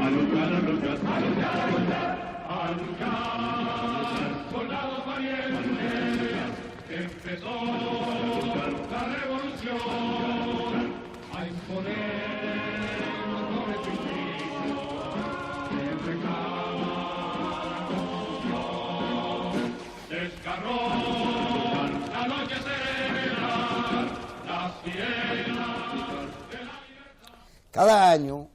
luchar, a luchar, a luchar, a luchar, a luchar, soldados valientes, empezó la revolución, a imponer los beneficios, que reclama la constitución, desgarró la noche serena, las sienas de la libertad. Cada año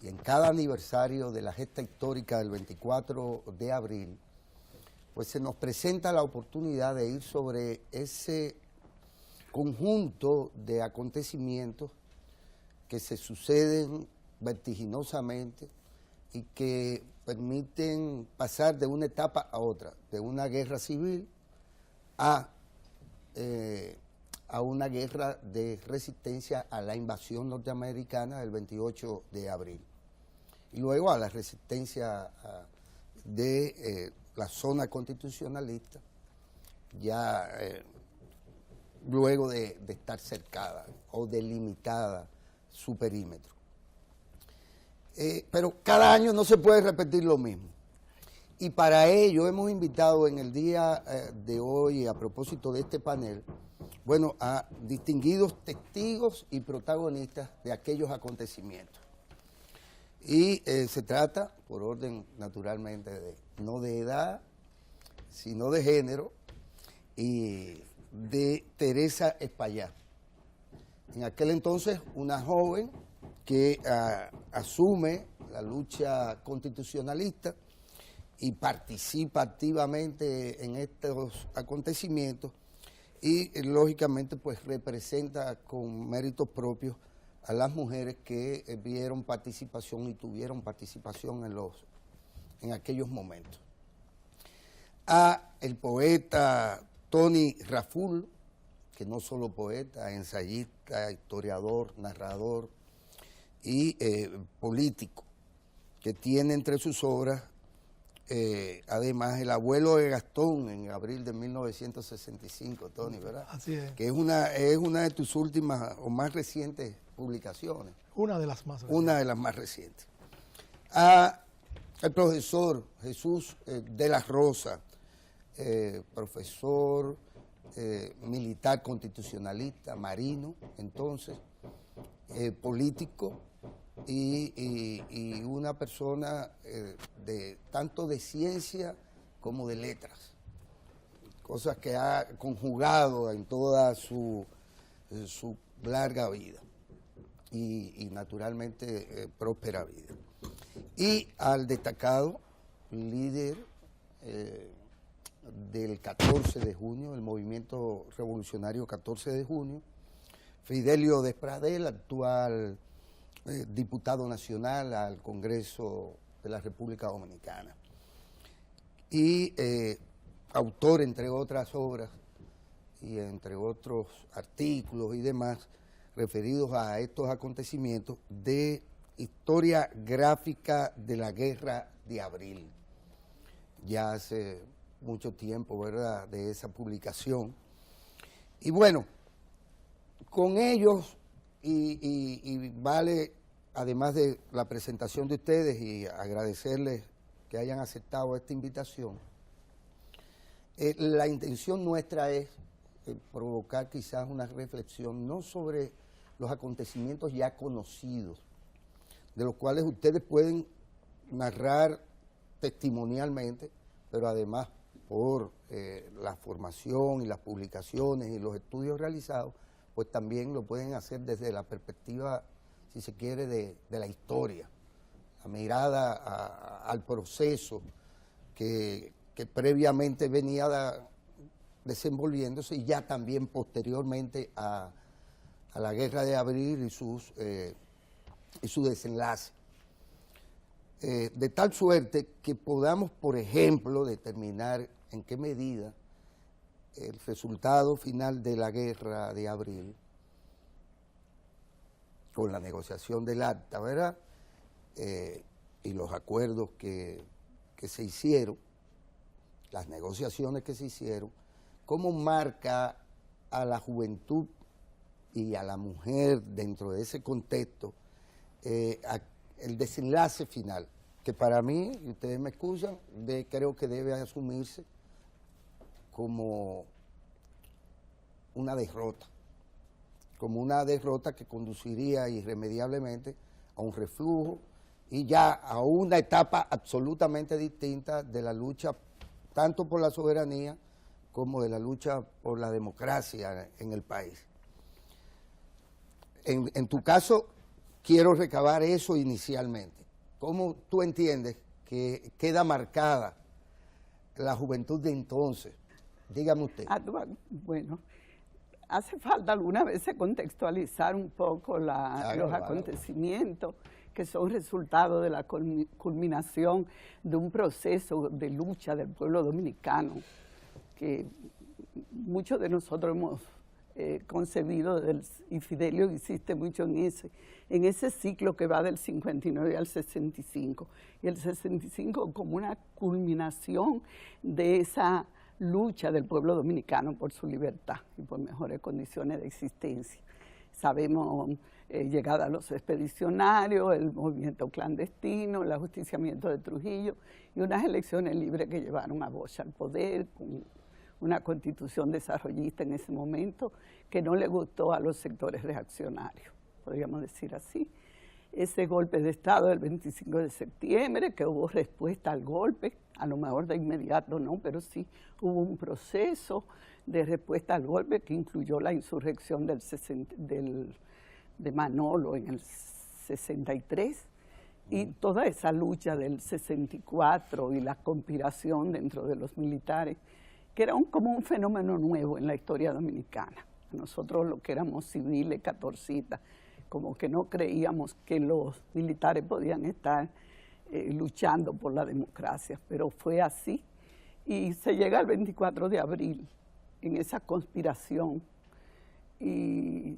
y en cada aniversario de la gesta histórica del 24 de abril, pues se nos presenta la oportunidad de ir sobre ese conjunto de acontecimientos que se suceden vertiginosamente y que permiten pasar de una etapa a otra, de una guerra civil a una guerra de resistencia a la invasión norteamericana del 28 de abril. Y luego a la resistencia de la zona constitucionalista, ya luego de estar cercada o delimitada su perímetro. Pero cada año no se puede repetir lo mismo. Y para ello hemos invitado en el día de hoy, a propósito de este panel, bueno, a distinguidos testigos y protagonistas de aquellos acontecimientos. Y se trata, por orden naturalmente, no de edad, sino de género, y de Teresa Espaillá. En aquel entonces, una joven que asume la lucha constitucionalista y participa activamente en estos acontecimientos y, lógicamente, pues representa con méritos propios a las mujeres que vieron participación y tuvieron participación en aquellos momentos. A el poeta Tony Raful, que no solo poeta, ensayista, historiador, narrador y político, que tiene entre sus obras, además, El abuelo de Gastón, en abril de 1965, Tony, ¿verdad? Así es. Que es una de tus últimas o más recientes publicaciones. Una de las más recientes. Una de las más recientes. El profesor Jesús de la Rosa, profesor militar constitucionalista, marino, entonces, político y una persona tanto de ciencia como de letras, cosas que ha conjugado en toda su larga vida y naturalmente próspera vida. Y al destacado líder del 14 de junio, el movimiento revolucionario 14 de junio, Fidelio Despradel, actual diputado nacional al Congreso de la República Dominicana. Y autor, entre otras obras y entre otros artículos y demás, referidos a estos acontecimientos de historia gráfica de la Guerra de Abril. Ya hace mucho tiempo, ¿verdad?, de esa publicación. Y bueno, con ellos, y vale, además de la presentación de ustedes y agradecerles que hayan aceptado esta invitación, la intención nuestra es provocar quizás una reflexión, no sobre los acontecimientos ya conocidos, de los cuales ustedes pueden narrar testimonialmente, pero además por la formación y las publicaciones y los estudios realizados, pues también lo pueden hacer desde la perspectiva, si se quiere, de la historia, la mirada al proceso que previamente venía desenvolviéndose y ya también posteriormente a la Guerra de Abril y su desenlace. De tal suerte que podamos, por ejemplo, determinar en qué medida el resultado final de la Guerra de Abril, con la negociación del acta, ¿verdad?, y los acuerdos que se hicieron, las negociaciones que se hicieron, cómo marca a la juventud y a la mujer dentro de ese contexto el desenlace final, que para mí, y ustedes me excusan, creo que debe asumirse como una derrota que conduciría irremediablemente a un reflujo y ya a una etapa absolutamente distinta de la lucha tanto por la soberanía como de la lucha por la democracia en el país. En tu caso, quiero recabar eso inicialmente. ¿Cómo tú entiendes que queda marcada la juventud de entonces? Dígame usted. Bueno, hace falta alguna vez contextualizar un poco los acontecimientos que son resultado de la culminación de un proceso de lucha del pueblo dominicano que muchos de nosotros hemos concebido, y Fidelio insiste mucho en ese ciclo que va del 59 al 65, y el 65 como una culminación de esa lucha del pueblo dominicano por su libertad y por mejores condiciones de existencia. Sabemos llegada a los expedicionarios, el movimiento clandestino, el ajusticiamiento de Trujillo y unas elecciones libres que llevaron a Bosch al poder, con una constitución desarrollista en ese momento que no le gustó a los sectores reaccionarios, podríamos decir así. Ese golpe de Estado del 25 de septiembre, que hubo respuesta al golpe, a lo mejor de inmediato no, pero sí hubo un proceso de respuesta al golpe que incluyó la insurrección de Manolo en el 63 y toda esa lucha del 64 y la conspiración dentro de los militares, que era como un fenómeno nuevo en la historia dominicana. Nosotros lo que éramos civiles, catorcitas, como que no creíamos que los militares podían estar luchando por la democracia, pero fue así. Y se llega al 24 de abril en esa conspiración y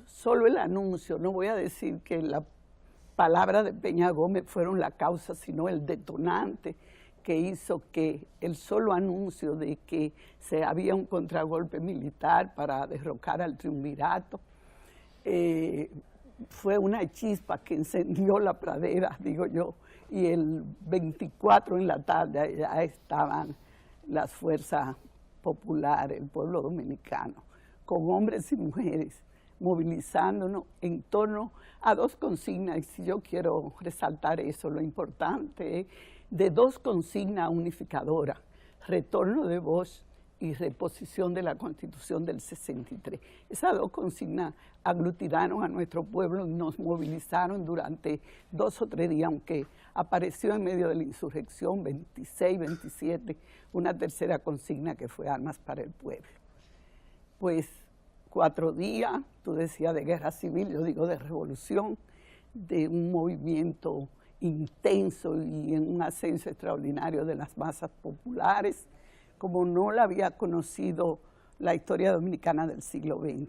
solo el anuncio, no voy a decir que la palabra de Peña Gómez fueron la causa, sino el detonante que hizo que el solo anuncio de que se había un contragolpe militar para derrocar al triunvirato fue una chispa que encendió la pradera, digo yo, y el 24 en la tarde ya estaban las fuerzas populares, el pueblo dominicano, con hombres y mujeres, movilizándonos en torno a dos consignas, y si yo quiero resaltar eso, lo importante es de dos consignas unificadoras, retorno de Bosch y reposición de la Constitución del 63. Esas dos consignas aglutinaron a nuestro pueblo y nos movilizaron durante 2 o 3 días, aunque apareció en medio de la insurrección 26, 27, una tercera consigna que fue armas para el pueblo. Pues 4 días, tú decías de guerra civil, yo digo de revolución, de un movimiento intenso y en un ascenso extraordinario de las masas populares, como no la había conocido la historia dominicana del siglo XX.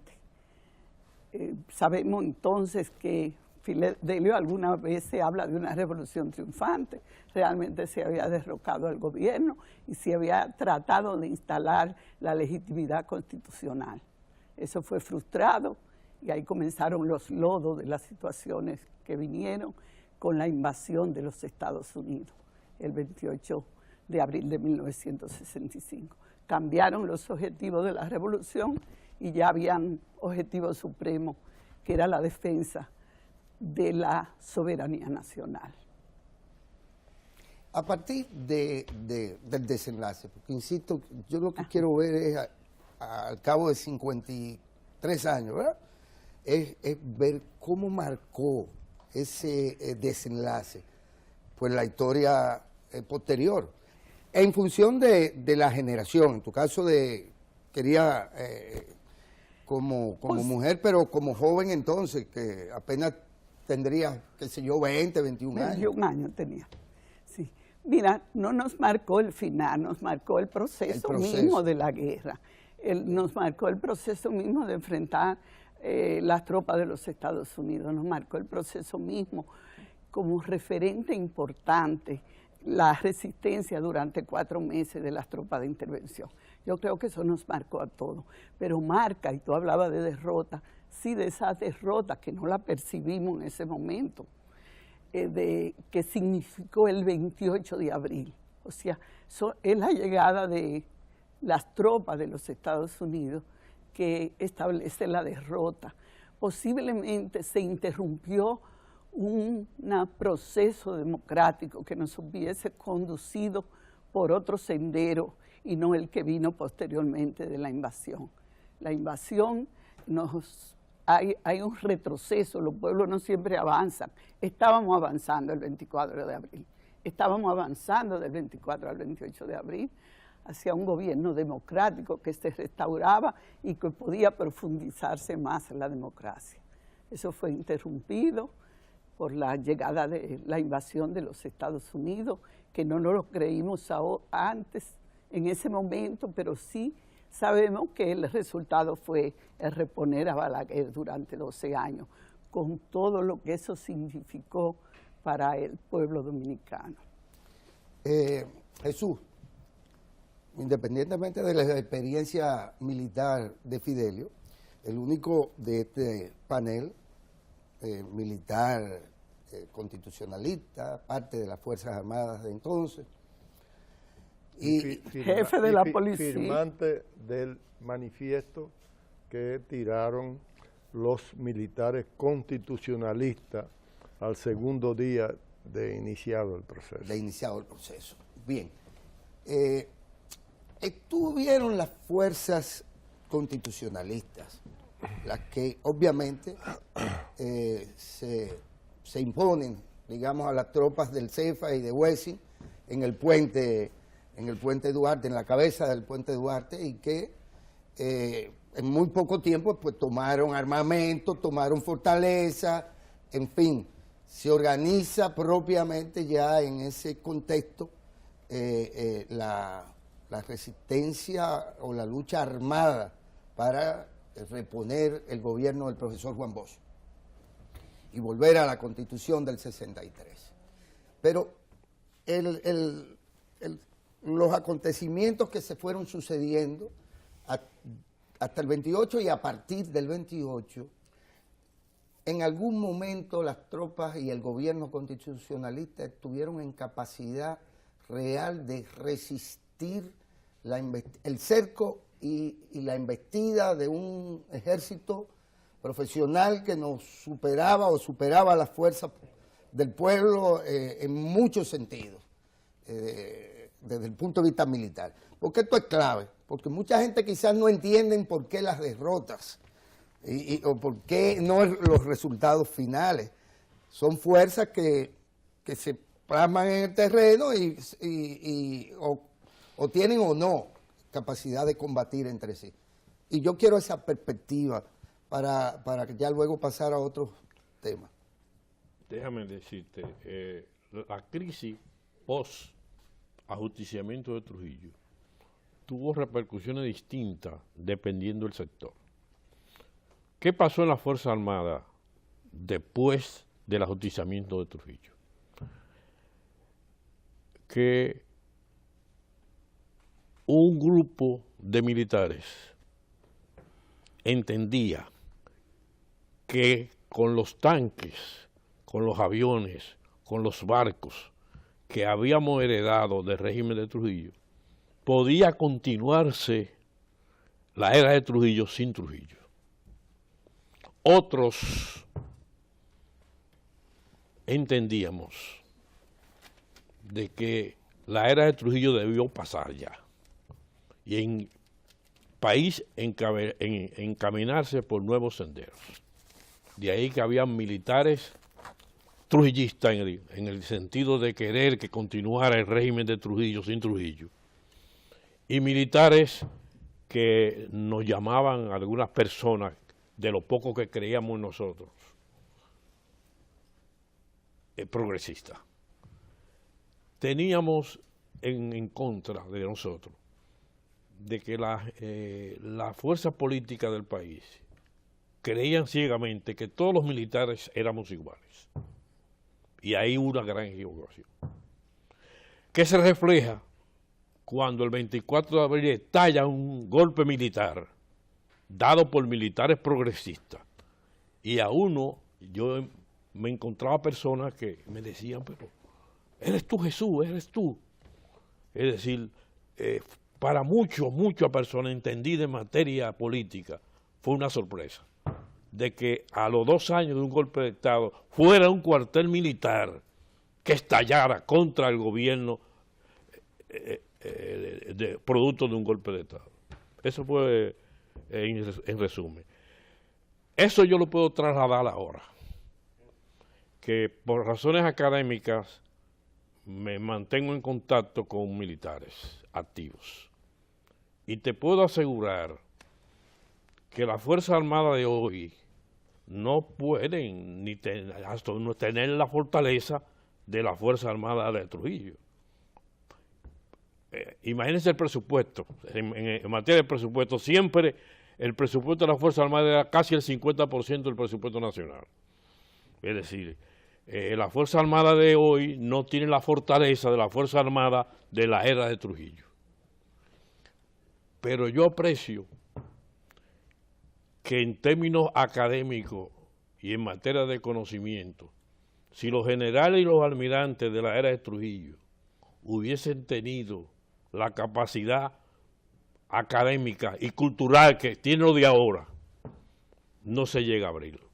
Sabemos entonces que Fidelio alguna vez se habla de una revolución triunfante, realmente se había derrocado al gobierno y se había tratado de instalar la legitimidad constitucional. Eso fue frustrado y ahí comenzaron los lodos de las situaciones que vinieron con la invasión de los Estados Unidos, el 28 de abril de 1965. Cambiaron los objetivos de la revolución y ya habían objetivo supremo, que era la defensa de la soberanía nacional. A partir del desenlace, porque insisto, yo lo que quiero ver es, al cabo de 53 años, ¿verdad? Es ver cómo marcó ese desenlace, pues la historia posterior. En función de la generación, en tu caso quería como mujer, pero como joven entonces, que apenas tendría, qué sé yo, 20, 21 años. 21 años tenía, sí. Mira, no nos marcó el final, nos marcó el proceso mismo de la guerra. Nos marcó el proceso mismo de enfrentar las tropas de los Estados Unidos, nos marcó el proceso mismo como referente importante, la resistencia durante 4 meses de las tropas de intervención. Yo creo que eso nos marcó a todos, pero marca, y tú hablabas de derrota, sí, de esa derrota que no la percibimos en ese momento. de qué significó el 28 de abril. O sea, es la llegada de las tropas de los Estados Unidos que establece la derrota. Posiblemente se interrumpió un proceso democrático que nos hubiese conducido por otro sendero y no el que vino posteriormente de la invasión. La invasión hay un retroceso, los pueblos no siempre avanzan. Estábamos avanzando el 24 de abril, estábamos avanzando del 24 al 28 de abril hacia un gobierno democrático que se restauraba y que podía profundizarse más en la democracia. Eso fue interrumpido por la llegada de la invasión de los Estados Unidos, que no nos lo creímos antes, en ese momento, pero sí sabemos que el resultado fue el reponer a Balaguer durante 12 años, con todo lo que eso significó para el pueblo dominicano. Jesús, independientemente de la experiencia militar de Fidelio, el único de este panel militar, constitucionalista, parte de las Fuerzas Armadas de entonces, y jefe de la policía, firmante del manifiesto que tiraron los militares constitucionalistas al segundo día de iniciado el proceso. Bien. Estuvieron las fuerzas constitucionalistas, las que obviamente se imponen, digamos, a las tropas del CEFA y de Wessing en el puente Duarte, en la cabeza del puente Duarte, y que en muy poco tiempo pues tomaron armamento, tomaron fortaleza, en fin, se organiza propiamente ya en ese contexto la resistencia o la lucha armada para reponer el gobierno del profesor Juan Bosch y volver a la Constitución del 63. Pero los acontecimientos que se fueron sucediendo hasta el 28 y a partir del 28, en algún momento las tropas y el gobierno constitucionalista estuvieron en capacidad real de resistir el cerco y la embestida de un ejército profesional que nos superaba o superaba las fuerzas del pueblo en muchos sentidos, desde el punto de vista militar. Porque esto es clave, porque mucha gente quizás no entienden por qué las derrotas o por qué no los resultados finales. Son fuerzas que se plasman en el terreno o tienen o no capacidad de combatir entre sí. Y yo quiero esa perspectiva para ya luego pasar a otros temas. Déjame decirte, la crisis post-ajusticiamiento de Trujillo tuvo repercusiones distintas dependiendo del sector. ¿Qué pasó en las Fuerzas Armadas después del ajusticiamiento de Trujillo? Que un grupo de militares entendía que con los tanques, con los aviones, con los barcos que habíamos heredado del régimen de Trujillo, podía continuarse la era de Trujillo sin Trujillo. Otros entendíamos de que la era de Trujillo debió pasar ya y en país encaminarse por nuevos senderos. De ahí que había militares trujillistas en el sentido de querer que continuara el régimen de Trujillo sin Trujillo, y militares que nos llamaban algunas personas, de lo poco que creíamos en nosotros, progresistas. Teníamos en contra de nosotros de que la fuerza política del país creían ciegamente que todos los militares éramos iguales. Y hay una gran equivocación, que se refleja cuando el 24 de abril estalla un golpe militar dado por militares progresistas, y a uno, yo me encontraba personas que me decían, pero eres tú Jesús, eres tú. Es decir, para muchas personas entendidas en materia política, fue una sorpresa de que a los 2 años de un golpe de Estado fuera un cuartel militar que estallara contra el gobierno producto de un golpe de Estado. Eso fue en resumen. Eso yo lo puedo trasladar ahora, que por razones académicas me mantengo en contacto con militares activos. Y te puedo asegurar que las Fuerzas Armadas de hoy no pueden ni tener la fortaleza de las Fuerzas Armadas de Trujillo. Imagínense el presupuesto, en materia de presupuesto, siempre el presupuesto de las Fuerzas Armadas era casi el 50% del presupuesto nacional. Es decir, las Fuerzas Armadas de hoy no tienen la fortaleza de las Fuerzas Armadas de la era de Trujillo. Pero yo aprecio que en términos académicos y en materia de conocimiento, si los generales y los almirantes de la era de Trujillo hubiesen tenido la capacidad académica y cultural que tiene lo de ahora, no se llega a abrirlo.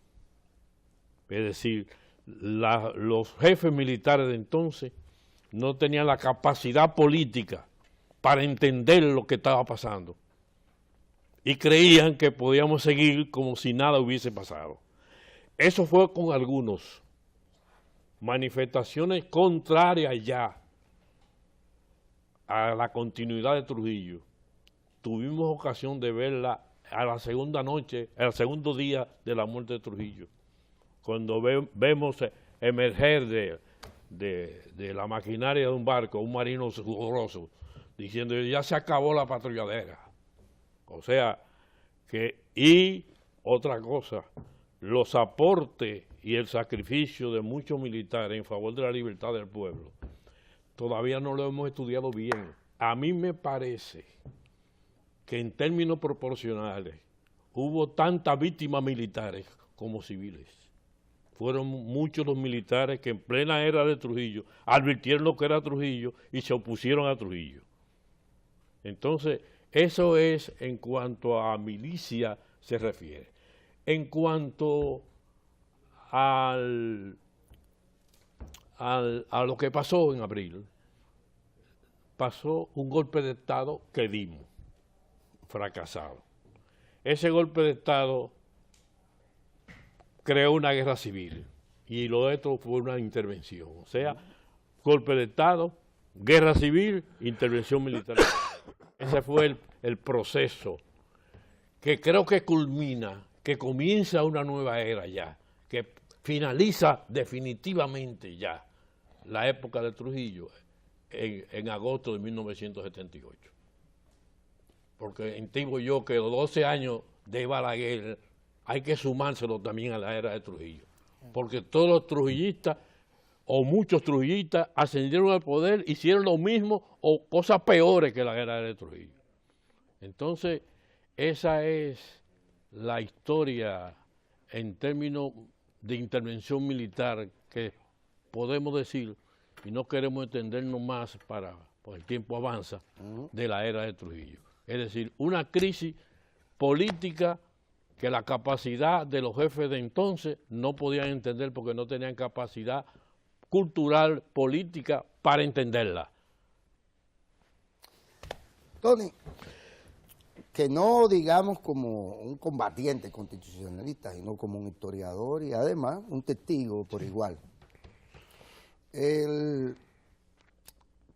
Es decir, los jefes militares de entonces no tenían la capacidad política para entender lo que estaba pasando y creían que podíamos seguir como si nada hubiese pasado. Eso fue con algunos. Manifestaciones contrarias ya a la continuidad de Trujillo. Tuvimos ocasión de verla a la segunda noche, al segundo día de la muerte de Trujillo, cuando vemos emerger de la maquinaria de un barco, un marino sudoroso, diciendo ya se acabó la patrulladera. O sea, y otra cosa, los aportes y el sacrificio de muchos militares en favor de la libertad del pueblo, todavía no lo hemos estudiado bien. A mí me parece que en términos proporcionales hubo tantas víctimas militares como civiles. Fueron muchos los militares que en plena era de Trujillo advirtieron lo que era Trujillo y se opusieron a Trujillo. Entonces, eso es en cuanto a milicia se refiere. En cuanto a lo que pasó en abril, pasó un golpe de Estado que dimos, fracasado. Ese golpe de Estado creó una guerra civil y lo otro fue una intervención. O sea, golpe de Estado, guerra civil, intervención militar. Ese fue el proceso que creo que culmina, que comienza una nueva era ya, que finaliza definitivamente ya la época de Trujillo en agosto de 1978. Porque entiendo yo que los 12 años de Balaguer hay que sumárselo también a la era de Trujillo. Porque todos los trujillistas, o muchos trujillistas, ascendieron al poder, hicieron lo mismo o cosas peores que la era de Trujillo. Entonces, esa es la historia en términos de intervención militar que podemos decir, y no queremos entendernos más porque el tiempo avanza, de la era de Trujillo. Es decir, una crisis política que la capacidad de los jefes de entonces no podían entender porque no tenían capacidad cultural, política, para entenderla. Tony, que no digamos como un combatiente constitucionalista, sino como un historiador y además un testigo por igual.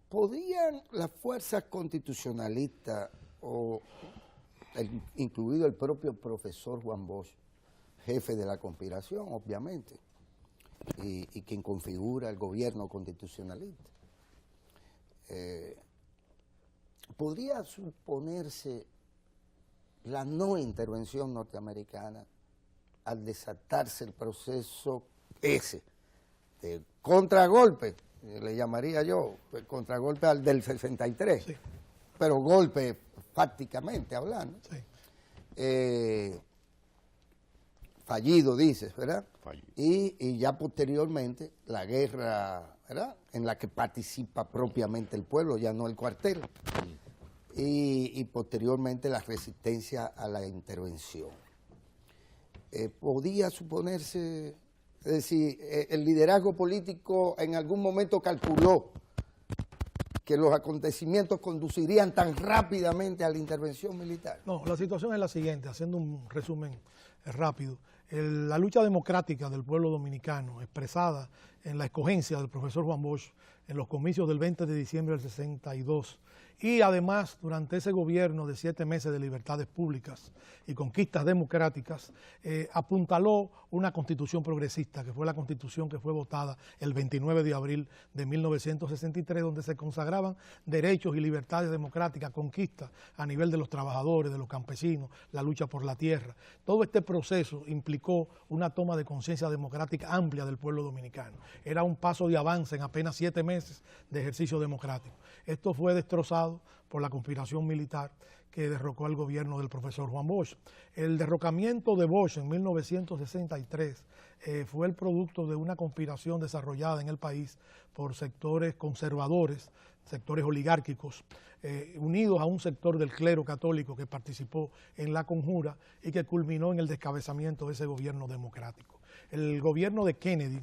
¿Podían las fuerzas constitucionalistas, incluido el propio profesor Juan Bosch, jefe de la conspiración, obviamente, y quien configura el gobierno constitucionalista, podría suponerse la no intervención norteamericana al desatarse el proceso ese de contragolpe, le llamaría yo, contragolpe al del 63, sí, pero golpe fácticamente hablando, sí, fallido dices, ¿verdad? falló. Y ya posteriormente la guerra, ¿verdad?, en la que participa propiamente el pueblo, ya no el cuartel. Y posteriormente la resistencia a la intervención. Podía suponerse, es decir, el liderazgo político en algún momento calculó que los acontecimientos conducirían tan rápidamente a la intervención militar. No, la situación es la siguiente, haciendo un resumen rápido. La lucha democrática del pueblo dominicano, expresada en la escogencia del profesor Juan Bosch en los comicios del 20 de diciembre del 62, y además durante ese gobierno de 7 meses de libertades públicas y conquistas democráticas, apuntaló una constitución progresista, que fue la constitución que fue votada el 29 de abril de 1963, donde se consagraban derechos y libertades democráticas, conquistas a nivel de los trabajadores, de los campesinos, la lucha por la tierra. Todo este proceso implicó una toma de conciencia democrática amplia del pueblo dominicano. Era un paso de avance en apenas 7 meses de ejercicio democrático. Esto fue destrozado por la conspiración militar que derrocó al gobierno del profesor Juan Bosch. El derrocamiento de Bosch en 1963 fue el producto de una conspiración desarrollada en el país por sectores conservadores, sectores oligárquicos, unidos a un sector del clero católico que participó en la conjura y que culminó en el descabezamiento de ese gobierno democrático. El gobierno de Kennedy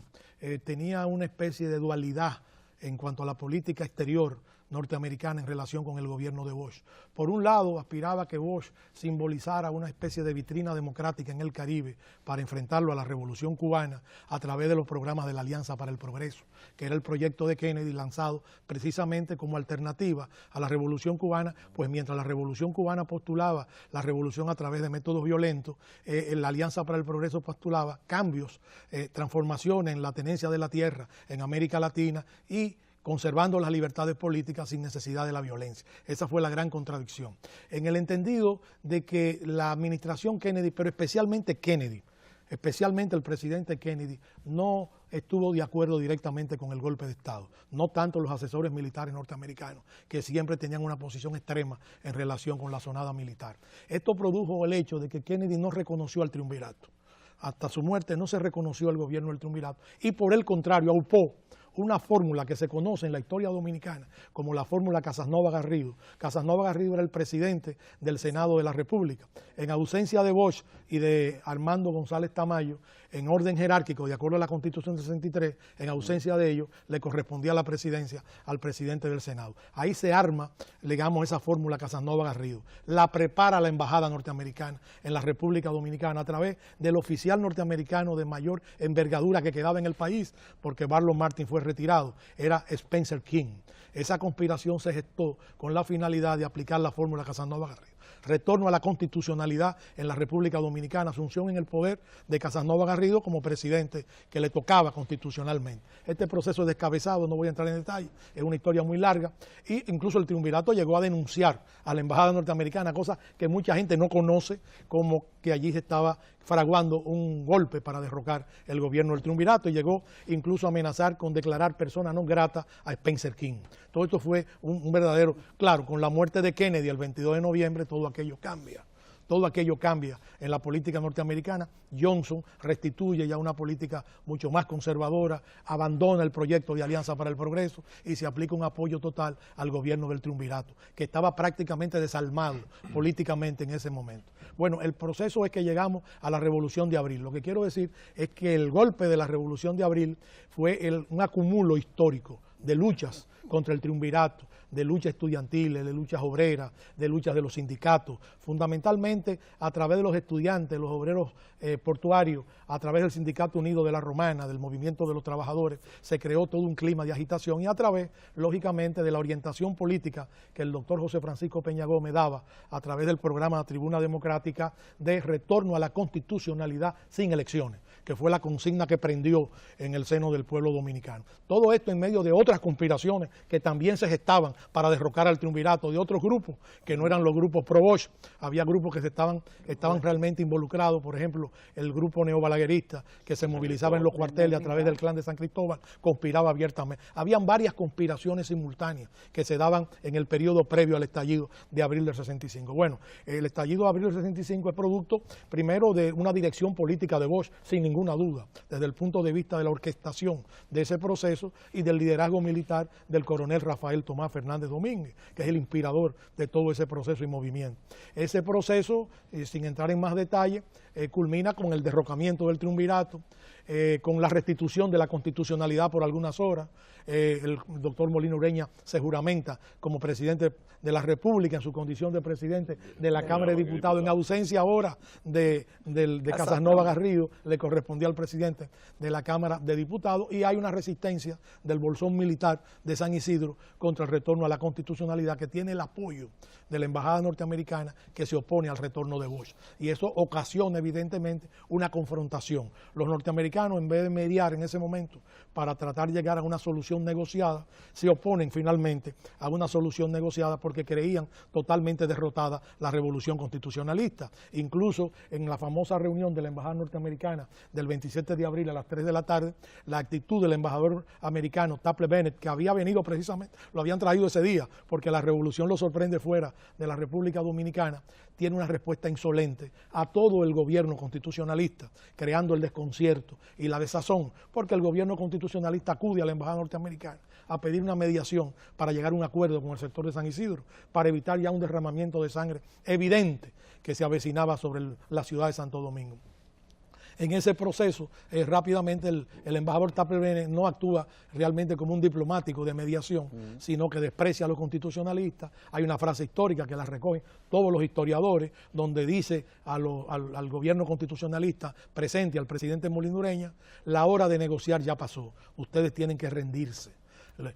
tenía una especie de dualidad en cuanto a la política exterior norteamericana en relación con el gobierno de Bosch. Por un lado, aspiraba a que Bosch simbolizara una especie de vitrina democrática en el Caribe para enfrentarlo a la Revolución Cubana a través de los programas de la Alianza para el Progreso, que era el proyecto de Kennedy lanzado precisamente como alternativa a la Revolución Cubana, pues mientras la Revolución Cubana postulaba la revolución a través de métodos violentos, la Alianza para el Progreso postulaba cambios, transformaciones en la tenencia de la tierra en América Latina y conservando las libertades políticas sin necesidad de la violencia. Esa fue la gran contradicción. En el entendido de que la administración Kennedy, pero especialmente Kennedy, especialmente el presidente Kennedy, no estuvo de acuerdo directamente con el golpe de Estado. No tanto los asesores militares norteamericanos, que siempre tenían una posición extrema en relación con la sonada militar. Esto produjo el hecho de que Kennedy no reconoció al triunvirato. Hasta su muerte no se reconoció el gobierno del triunvirato y por el contrario aupó una fórmula que se conoce en la historia dominicana como la fórmula Casasnova-Garrido. Casasnova-Garrido era el presidente del Senado de la República. En ausencia de Bosch y de Armando González Tamayo, en orden jerárquico, de acuerdo a la Constitución del 63, en ausencia de ellos, le correspondía la presidencia al presidente del Senado. Ahí se arma, digamos, esa fórmula Casasnova-Garrido. La prepara la embajada norteamericana en la República Dominicana a través del oficial norteamericano de mayor envergadura que quedaba en el país, porque Barlow Martin fue retirado, era Spencer King. Esa conspiración se gestó con la finalidad de aplicar la fórmula Casasnova-Garrido. Retorno a la constitucionalidad en la República Dominicana, asunción en el poder de Casasnova-Garrido como presidente que le tocaba constitucionalmente. Este proceso es descabezado, no voy a entrar en detalle, es una historia muy larga, y incluso el triunvirato llegó a denunciar a la embajada norteamericana, cosa que mucha gente no conoce, como que allí se estaba fraguando un golpe para derrocar el gobierno del triunvirato, y llegó incluso a amenazar con declarar persona no grata a Spencer King. Todo esto fue un verdadero, claro, con la muerte de Kennedy el 22 de noviembre todo aquello cambia. Todo aquello cambia en la política norteamericana. Johnson restituye ya una política mucho más conservadora, abandona el proyecto de Alianza para el Progreso y se aplica un apoyo total al gobierno del triunvirato, que estaba prácticamente desarmado políticamente en ese momento. Bueno, el proceso es que llegamos a la Revolución de Abril. Lo que quiero decir es que el golpe de la Revolución de Abril fue un acumulo histórico de luchas contra el triunvirato, de luchas estudiantiles, de luchas obreras, de luchas de los sindicatos, fundamentalmente a través de los estudiantes, los obreros portuarios, a través del Sindicato Unido de la Romana, del movimiento de los trabajadores, se creó todo un clima de agitación y a través, lógicamente, de la orientación política que el doctor José Francisco Peña Gómez daba a través del programa Tribuna Democrática de retorno a la constitucionalidad sin elecciones, que fue la consigna que prendió en el seno del pueblo dominicano. Todo esto en medio de otras conspiraciones que también se gestaban para derrocar al triunvirato, de otros grupos que no eran los grupos pro-Bosch. Había grupos que estaban realmente involucrados, por ejemplo, el grupo neobalaguerista que se movilizaba en los cuarteles a través del clan de San Cristóbal, conspiraba abiertamente. Habían varias conspiraciones simultáneas que se daban en el periodo previo al estallido de abril del 65. Bueno, el estallido de abril del 65 es producto, primero, de una dirección política de Bosch sin ningún ninguna duda desde el punto de vista de la orquestación de ese proceso y del liderazgo militar del coronel Rafael Tomás Fernández Domínguez, que es el inspirador de todo ese proceso y movimiento. Ese proceso, sin entrar en más detalle, culmina con el derrocamiento del triunvirato, con la restitución de la constitucionalidad por algunas horas. El doctor Molina Ureña se juramenta como presidente de la República en su condición de presidente de la Cámara de Diputados, en ausencia ahora de Casanova Garrido, le correspondía al presidente de la Cámara de Diputados, y hay una resistencia del bolsón militar de San Isidro contra el retorno a la constitucionalidad, que tiene el apoyo de la embajada norteamericana, que se opone al retorno de Bosch, y eso ocasiona evidentemente una confrontación. Los norteamericanos, en vez de mediar en ese momento para tratar de llegar a una solución negociada, se oponen finalmente a una solución negociada porque creían totalmente derrotada la revolución constitucionalista. Incluso en la famosa reunión de la embajada norteamericana del 27 de abril a las 3 de la tarde, la actitud del embajador americano Taple Bennett, que había venido precisamente, lo habían traído ese día porque la revolución lo sorprende fuera de la República Dominicana, tiene una respuesta insolente a todo el gobierno constitucionalista, creando el desconcierto y la desazón, porque el gobierno constitucionalista acude a la embajada norteamericana a pedir una mediación para llegar a un acuerdo con el sector de San Isidro, para evitar ya un derramamiento de sangre evidente que se avecinaba sobre la ciudad de Santo Domingo. En ese proceso, rápidamente el embajador Taple Bennett no actúa realmente como un diplomático de mediación, sino que desprecia a los constitucionalistas. Hay una frase histórica que la recogen todos los historiadores, donde dice al gobierno constitucionalista presente, al presidente Molina Ureña, la hora de negociar ya pasó, ustedes tienen que rendirse.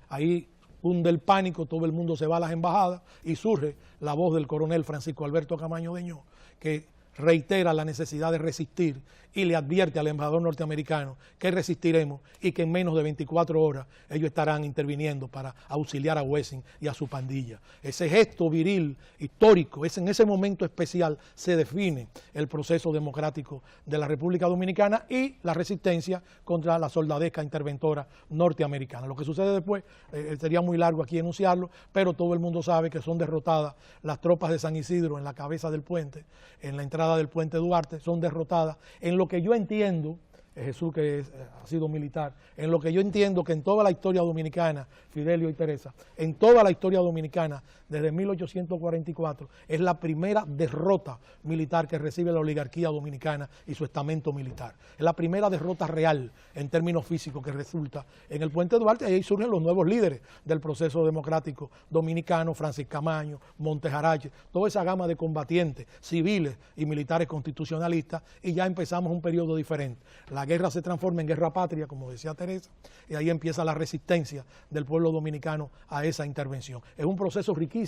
Ahí hunde el pánico, todo el mundo se va a las embajadas y surge la voz del coronel Francisco Alberto Camaño Deñó, que reitera la necesidad de resistir y le advierte al embajador norteamericano que resistiremos y que en menos de 24 horas ellos estarán interviniendo para auxiliar a Wessing y a su pandilla. Ese gesto viril, histórico, en ese momento especial se define el proceso democrático de la República Dominicana y la resistencia contra la soldadesca interventora norteamericana. Lo que sucede después sería muy largo aquí enunciarlo, pero todo el mundo sabe que son derrotadas las tropas de San Isidro en la cabeza del puente, en la entrada del puente Duarte, son derrotadas en lo que yo entiendo, Jesús que ha sido militar, en lo que yo entiendo que en toda la historia dominicana, Fidelio y Teresa, en toda la historia dominicana, desde 1844, es la primera derrota militar que recibe la oligarquía dominicana y su estamento militar. Es la primera derrota real en términos físicos que resulta en el puente Duarte, y ahí surgen los nuevos líderes del proceso democrático dominicano, Francis Camaño, Montes Arache, toda esa gama de combatientes civiles y militares constitucionalistas, y ya empezamos un periodo diferente. La guerra se transforma en guerra patria, como decía Teresa, y ahí empieza la resistencia del pueblo dominicano a esa intervención. Es un proceso riquísimo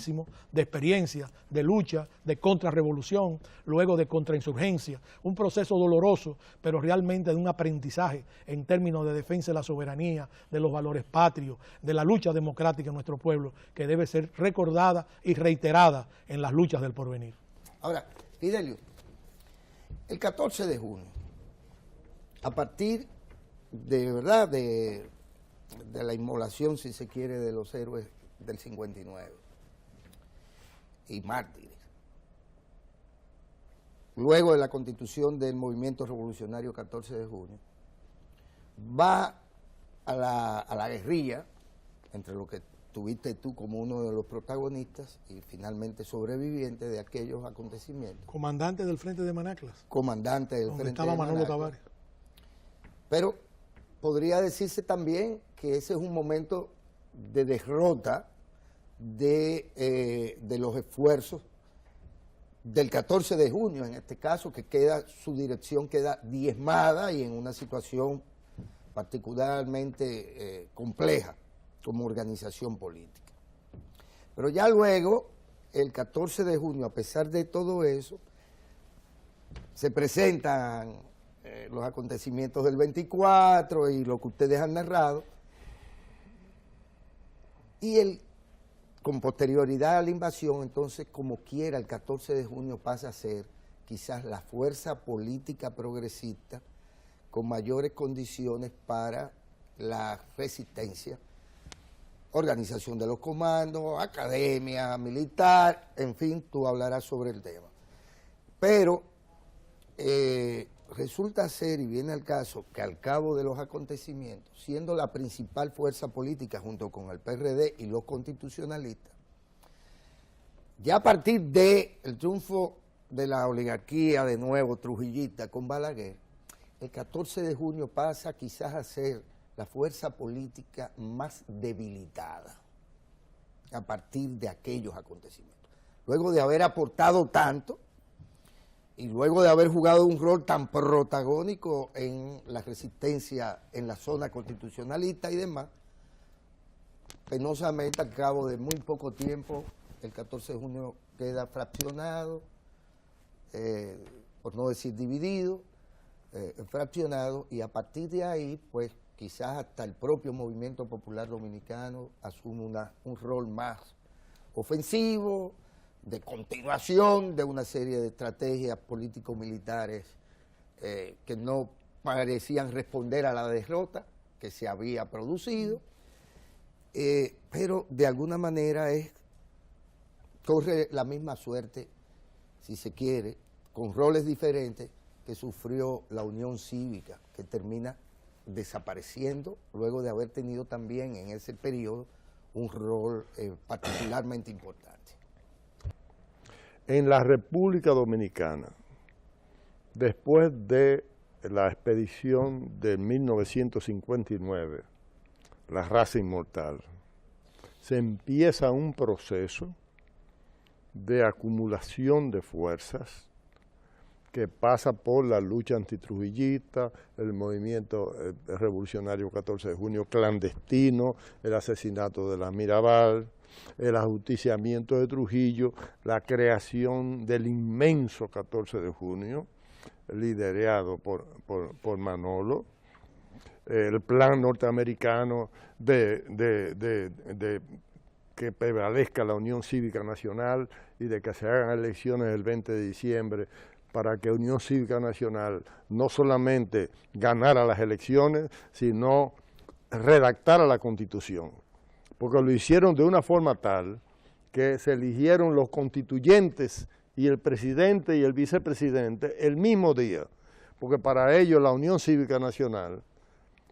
de experiencia, de lucha, de contrarrevolución, luego de contrainsurgencia, un proceso doloroso, pero realmente de un aprendizaje en términos de defensa de la soberanía, de los valores patrios, de la lucha democrática en nuestro pueblo, que debe ser recordada y reiterada en las luchas del porvenir. Ahora, Fidelio, el 14 de junio, a partir de verdad de la inmolación, si se quiere, de los héroes del 59 y mártires, luego de la constitución del movimiento revolucionario 14 de junio, va a la guerrilla, entre lo que tuviste tú como uno de los protagonistas y finalmente sobreviviente de aquellos acontecimientos. Comandante del Frente de Manaclas. Comandante del donde Frente estaba de Manolo Manaclas. Tavares. Pero podría decirse también que ese es un momento de derrota de los esfuerzos del 14 de junio, en este caso, que su dirección queda diezmada y en una situación particularmente compleja como organización política. Pero ya luego, el 14 de junio, a pesar de todo eso, se presentan los acontecimientos del 24 y lo que ustedes han narrado, y con posterioridad a la invasión, entonces, como quiera, el 14 de junio pasa a ser quizás la fuerza política progresista con mayores condiciones para la resistencia, organización de los comandos, academia militar, en fin, tú hablarás sobre el tema. Pero resulta ser, y viene al caso, que al cabo de los acontecimientos, siendo la principal fuerza política junto con el PRD y los constitucionalistas, ya a partir del triunfo de la oligarquía de nuevo trujillista con Balaguer, el 14 de junio pasa quizás a ser la fuerza política más debilitada a partir de aquellos acontecimientos. Luego de haber aportado tanto y luego de haber jugado un rol tan protagónico en la resistencia en la zona constitucionalista y demás, penosamente al cabo de muy poco tiempo, el 14 de junio queda fraccionado, por no decir dividido, fraccionado, y a partir de ahí, pues quizás hasta el propio Movimiento Popular Dominicano asume un rol más ofensivo, de continuación de una serie de estrategias político-militares que no parecían responder a la derrota que se había producido, pero de alguna manera corre la misma suerte, si se quiere, con roles diferentes que sufrió la Unión Cívica, que termina desapareciendo luego de haber tenido también en ese periodo un rol particularmente importante. En la República Dominicana, después de la expedición de 1959, la raza inmortal, se empieza un proceso de acumulación de fuerzas que pasa por la lucha antitrujillista, el movimiento revolucionario 14 de junio clandestino, el asesinato de la Mirabal, el ajusticiamiento de Trujillo, la creación del inmenso 14 de junio, liderado por Manolo, el plan norteamericano de que prevalezca la Unión Cívica Nacional y de que se hagan elecciones el 20 de diciembre para que Unión Cívica Nacional no solamente ganara las elecciones, sino redactara la Constitución. Porque lo hicieron de una forma tal que se eligieron los constituyentes y el presidente y el vicepresidente el mismo día, porque para ellos la Unión Cívica Nacional,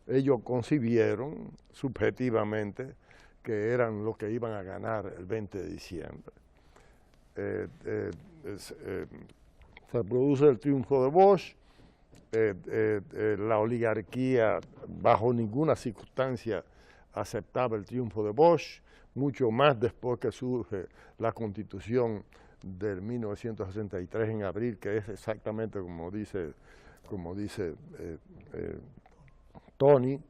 ellos concibieron subjetivamente que eran los que iban a ganar el 20 de diciembre. Se produce el triunfo de Bosch, la oligarquía bajo ninguna circunstancia aceptaba el triunfo de Bosch, mucho más después que surge la Constitución del 1963 en abril, que es exactamente como dice Tony.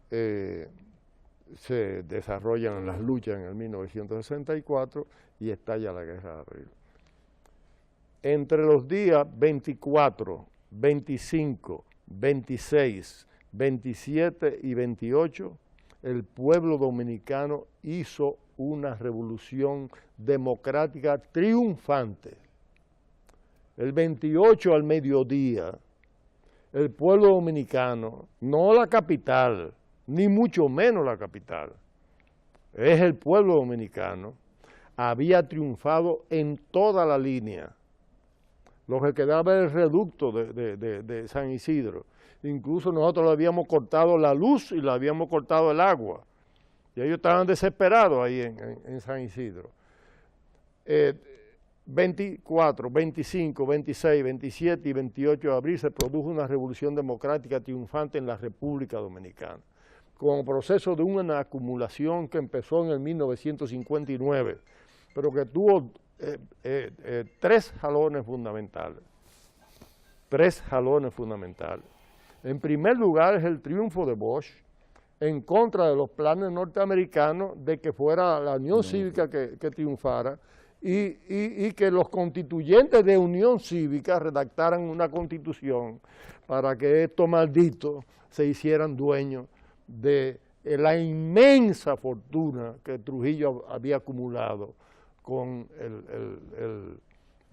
Se desarrollan las luchas en el 1964 y estalla la Guerra de Abril. Entre los días 24, 25, 26, 27 y 28, el pueblo dominicano hizo una revolución democrática triunfante. El 28 al mediodía, el pueblo dominicano, no la capital, ni mucho menos la capital, es el pueblo dominicano, había triunfado en toda la línea. Lo que quedaba era el reducto de San Isidro. Incluso nosotros le habíamos cortado la luz y le habíamos cortado el agua. Y ellos estaban desesperados ahí en San Isidro. 24, 25, 26, 27 y 28 de abril se produjo una revolución democrática triunfante en la República Dominicana, como proceso de una acumulación que empezó en el 1959, pero que tuvo tres jalones fundamentales. En primer lugar es el triunfo de Bosch en contra de los planes norteamericanos de que fuera la Unión Cívica que triunfara y que los constituyentes de Unión Cívica redactaran una constitución para que estos malditos se hicieran dueños de la inmensa fortuna que Trujillo había acumulado con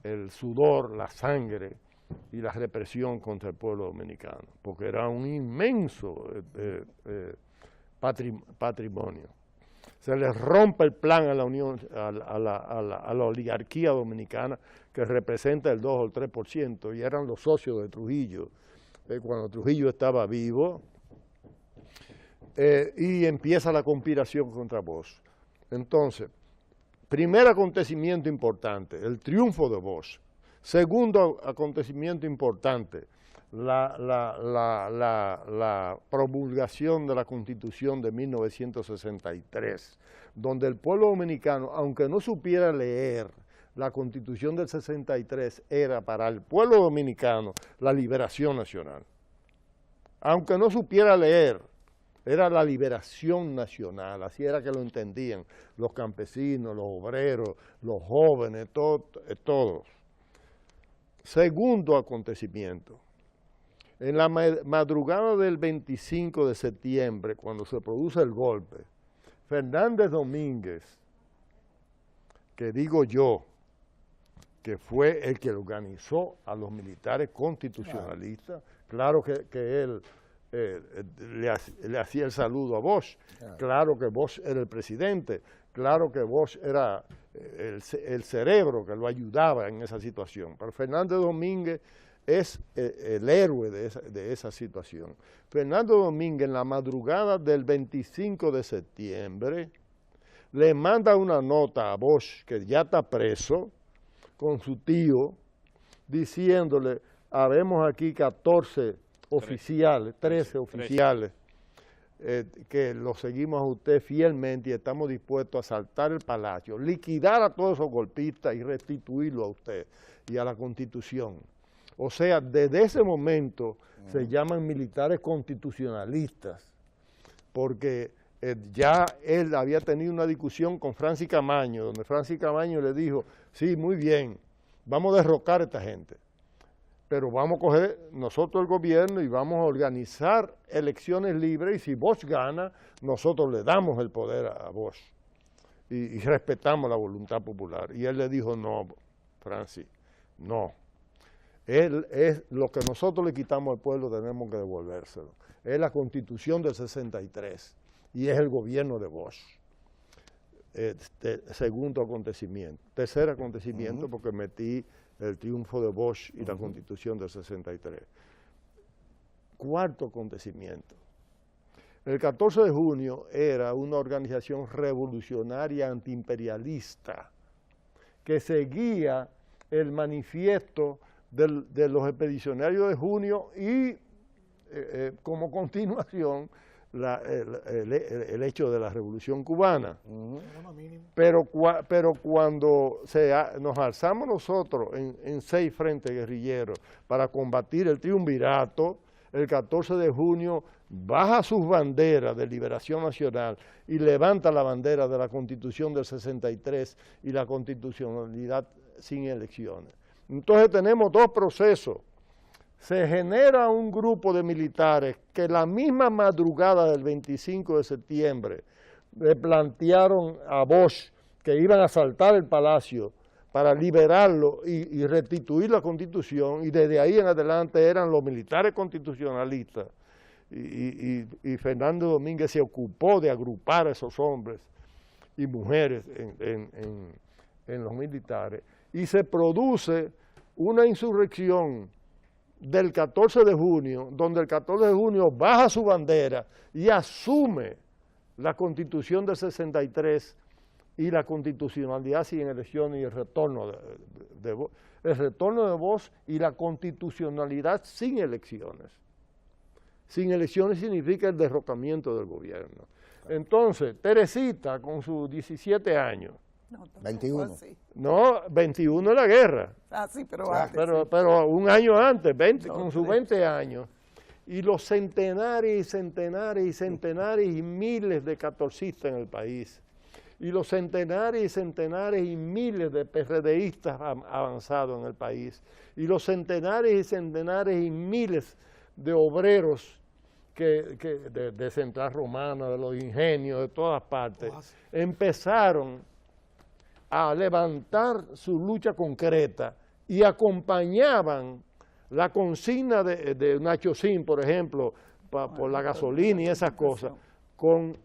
el sudor, la sangre y la represión contra el pueblo dominicano, porque era un inmenso patrimonio. Se les rompe el plan a la Unión, a la oligarquía dominicana, que representa el 2 o el 3%, y eran los socios de Trujillo, cuando Trujillo estaba vivo, y empieza la conspiración contra Bosch. Entonces, primer acontecimiento importante, el triunfo de Bosch. Segundo acontecimiento importante, la promulgación de la Constitución de 1963, donde el pueblo dominicano, aunque no supiera leer, la Constitución del 63 era para el pueblo dominicano la liberación nacional. Aunque no supiera leer, era la liberación nacional, así era que lo entendían los campesinos, los obreros, los jóvenes, todos. Segundo acontecimiento, en la madrugada del 25 de septiembre, cuando se produce el golpe, Fernández Domínguez, que digo yo, que fue el que organizó a los militares constitucionalistas, claro que él le hacía el saludo a Bosch, claro que Bosch era el presidente, claro que Bosch era el cerebro que lo ayudaba en esa situación, pero Fernández Domínguez es el héroe de esa situación. Fernando Domínguez, en la madrugada del 25 de septiembre, le manda una nota a Bosch, que ya está preso, con su tío, diciéndole, habemos aquí 14 oficiales, 13 oficiales, que lo seguimos a usted fielmente y estamos dispuestos a asaltar el palacio, liquidar a todos esos golpistas y restituirlo a usted y a la Constitución. O sea, desde ese momento se llaman militares constitucionalistas, porque ya él había tenido una discusión con Francis Camaño, donde Francis Camaño le dijo, sí, muy bien, vamos a derrocar a esta gente, pero vamos a coger nosotros el gobierno y vamos a organizar elecciones libres, y si Bosch gana, nosotros le damos el poder a Bosch y respetamos la voluntad popular. Y él le dijo, no, Francis, no. Él es lo que nosotros le quitamos al pueblo, tenemos que devolvérselo. Es la Constitución del 63 y es el gobierno de Bosch. Segundo acontecimiento. Tercer acontecimiento, porque metí el triunfo de Bosch y la Constitución del 63. Cuarto acontecimiento. El 14 de junio era una organización revolucionaria antiimperialista que seguía el manifiesto de los expedicionarios de junio y como continuación el hecho de la Revolución Cubana. Pero cuando nos alzamos nosotros en 6 frentes guerrilleros para combatir el triunvirato, el 14 de junio baja sus banderas de liberación nacional y levanta la bandera de la Constitución del 63 y la constitucionalidad sin elecciones. Entonces tenemos dos procesos. Se genera un grupo de militares que la misma madrugada del 25 de septiembre le plantearon a Bosch que iban a asaltar el palacio para liberarlo y restituir la Constitución, y desde ahí en adelante eran los militares constitucionalistas, y Fernando Domínguez se ocupó de agrupar a esos hombres y mujeres en los militares, y se produce una insurrección del 14 de junio, donde el 14 de junio baja su bandera y asume la Constitución del 63 y la constitucionalidad sin elecciones y el retorno de Bosch y la constitucionalidad sin elecciones. Sin elecciones significa el derrocamiento del gobierno. Entonces, Teresita, con sus 17 años, No, 21. No, 21 es la guerra. Ah, sí, pero Ah, antes. Pero un año antes, 20, No, con sus 20 años, y los centenares y centenares y centenares y miles de catorcistas en el país, y los centenares y centenares y miles de PRDistas avanzados en el país, y los centenares y centenares y miles de obreros de Central Romana, de los ingenios, de todas partes, empezaron a levantar su lucha concreta y acompañaban la consigna de Nacho Sin, por ejemplo, por la gasolina y esas cosas, con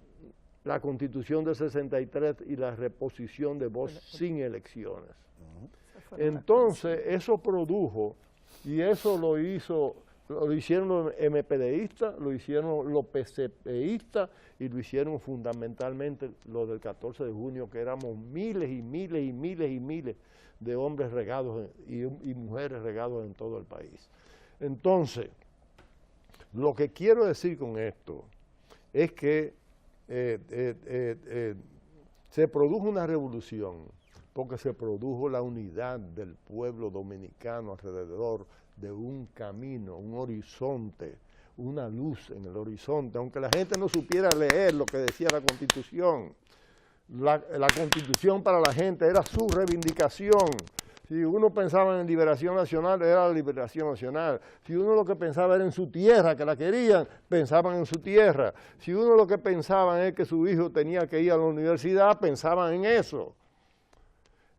la Constitución del 63 y la reposición de Bosch sin elecciones. Entonces, eso produjo, y eso lo hicieron los MPDistas, lo hicieron los PCPistas y lo hicieron fundamentalmente los del 14 de junio, que éramos miles y miles y miles y miles de hombres regados y mujeres regados en todo el país. Entonces, lo que quiero decir con esto es que se produjo una revolución porque se produjo la unidad del pueblo dominicano alrededor de un camino, un horizonte, una luz en el horizonte, aunque la gente no supiera leer lo que decía la Constitución. La Constitución para la gente era su reivindicación. Si uno pensaba en liberación nacional, era la liberación nacional. Si uno lo que pensaba era en su tierra, que la querían, pensaban en su tierra. Si uno lo que pensaba es que su hijo tenía que ir a la universidad, pensaban en eso.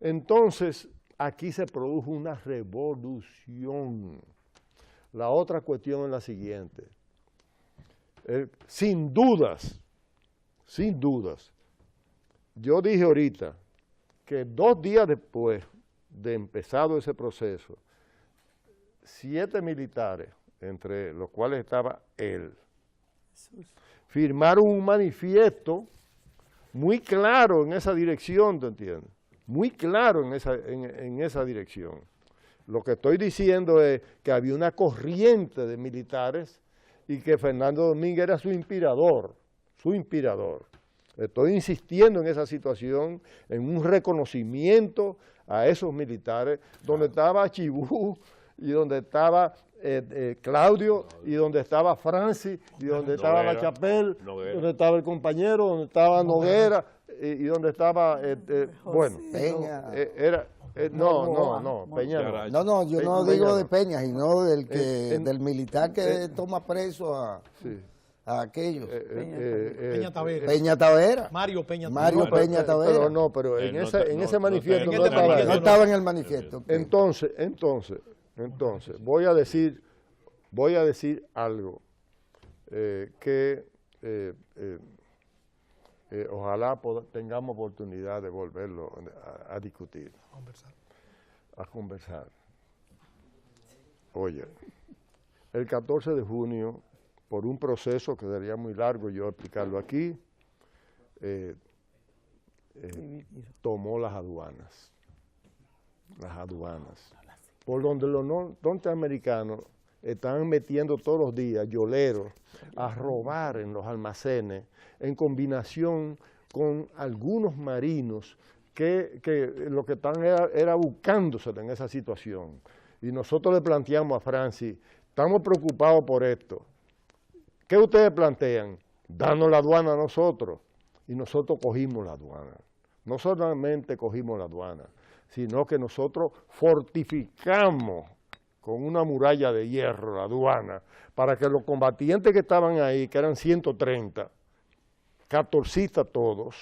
Entonces, aquí se produjo una revolución. La otra cuestión es la siguiente. Sin dudas, yo dije ahorita que 2 días después de empezado ese proceso, 7 militares, entre los cuales estaba él, firmaron un manifiesto muy claro en esa dirección, ¿te entiendes? Muy claro en esa dirección. Lo que estoy diciendo es que había una corriente de militares y que Fernando Domínguez era su inspirador. Estoy insistiendo en esa situación, en un reconocimiento a esos militares, donde estaba Chibú y donde estaba Claudio y donde estaba Francis y donde estaba La Chapelle, donde estaba el compañero, donde estaba Noguera y donde estaba, bueno, Peña. Peña no. No, yo no digo Peña de Peña, sino del militar que toma preso a aquellos. Peña Tavera. Peña Tavera. Mario Peña Tavera. Pero en ese manifiesto en no este estaba. manifiesto No estaba en el manifiesto. Ok. Entonces, voy a decir algo que ojalá tengamos oportunidad de volverlo a discutir, a conversar. Oye, el 14 de junio, por un proceso que sería muy largo yo explicarlo aquí, tomó las aduanas, por donde los norteamericanos están metiendo todos los días yoleros a robar en los almacenes, en combinación con algunos marinos que lo que están era buscándose en esa situación. Y nosotros le planteamos a Francis, estamos preocupados por esto. ¿Qué ustedes plantean? Danos la aduana a nosotros. Y nosotros cogimos la aduana. No solamente cogimos la aduana, sino que nosotros fortificamos con una muralla de hierro la aduana para que los combatientes que estaban ahí, que eran 130, catorcistas todos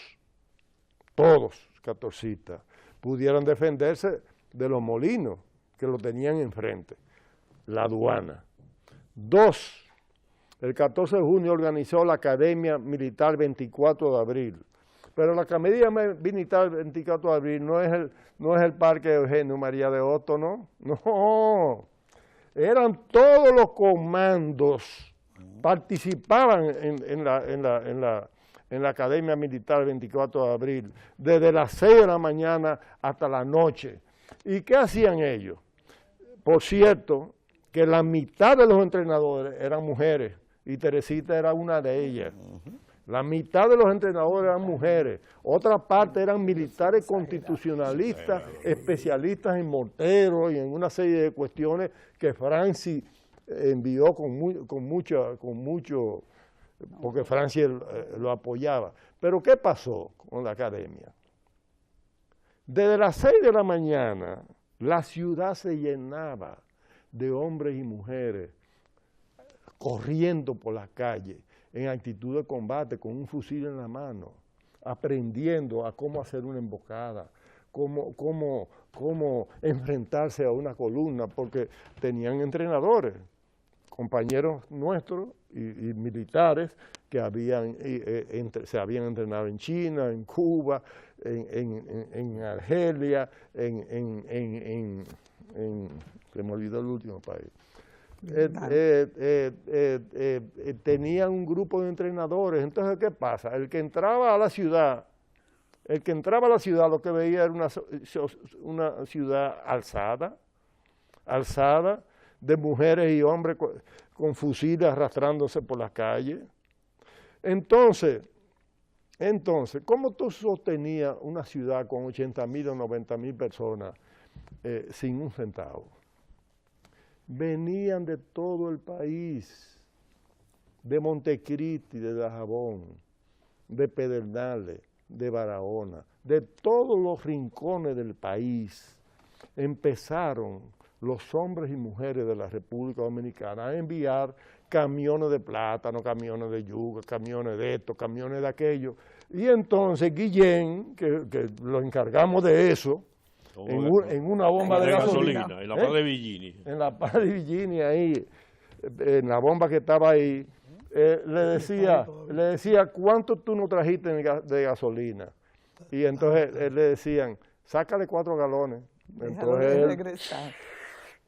catorcistas, pudieran defenderse de los molinos que lo tenían enfrente, la aduana. 2, el 14 de junio organizó la Academia Militar 24 de abril, pero la Academia Militar 24 de abril no es el Parque Eugenio María de Hostos, no, eran todos los comandos, participaban en la Academia Militar 24 de abril, desde las 6 de la mañana hasta la noche. ¿Y qué hacían ellos? Por cierto, que la mitad de los entrenadores eran mujeres, y Teresita era una de ellas. La mitad de los entrenadores eran mujeres, otra parte eran militares constitucionalistas, especialistas en morteros y en una serie de cuestiones que Francis envió con mucho, porque Francia lo apoyaba. Pero ¿qué pasó con la academia? Desde las 6 de la mañana, la ciudad se llenaba de hombres y mujeres corriendo por las calles en actitud de combate, con un fusil en la mano, aprendiendo a cómo hacer una emboscada, cómo enfrentarse a una columna, porque tenían entrenadores, compañeros nuestros y militares que se habían entrenado en China, en Cuba, en Argelia, se me olvidó el último país. Tenían un grupo de entrenadores. Entonces, ¿qué pasa? El que entraba a la ciudad, lo que veía era una ciudad alzada, de mujeres y hombres con fusiles arrastrándose por las calles. Entonces, ¿cómo tú sostenías una ciudad con 80.000 o 90.000 personas sin un centavo? Venían de todo el país, de Montecristi, de Dajabón, de Pedernales, de Barahona, de todos los rincones del país. Empezaron los hombres y mujeres de la República Dominicana a enviar camiones de plátano, camiones de yuca, camiones de esto, camiones de aquello. Y entonces Guillén, que lo encargamos de eso, en una bomba de gasolina. En la Paz de Villini. En la Paz de Villini, ahí, en la bomba que estaba ahí, le decía, ¿cuánto tú no trajiste de gasolina? Y entonces le decían, sácale 4 galones. Entonces él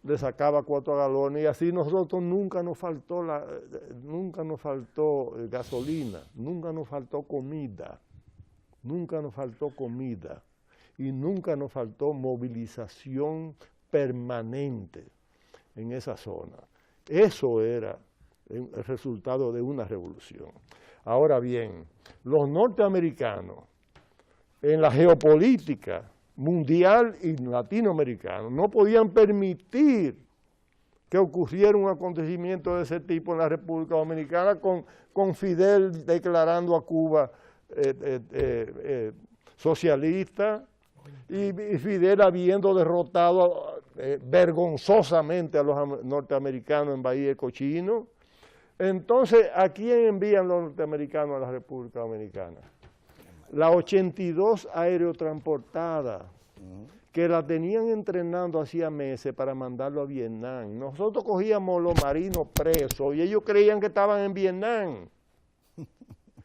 le sacaba 4 galones y así nosotros nunca nos faltó gasolina, nunca nos faltó comida y nunca nos faltó movilización permanente en esa zona. Eso era el resultado de una revolución. Ahora bien, los norteamericanos en la geopolítica mundial y latinoamericano no podían permitir que ocurriera un acontecimiento de ese tipo en la República Dominicana con Fidel declarando a Cuba socialista y Fidel habiendo derrotado vergonzosamente a los norteamericanos en Bahía de Cochino. Entonces, ¿a quién envían los norteamericanos a la República Dominicana? La 82 aerotransportada, que la tenían entrenando hacía meses para mandarlo a Vietnam. Nosotros cogíamos los marinos presos y ellos creían que estaban en Vietnam.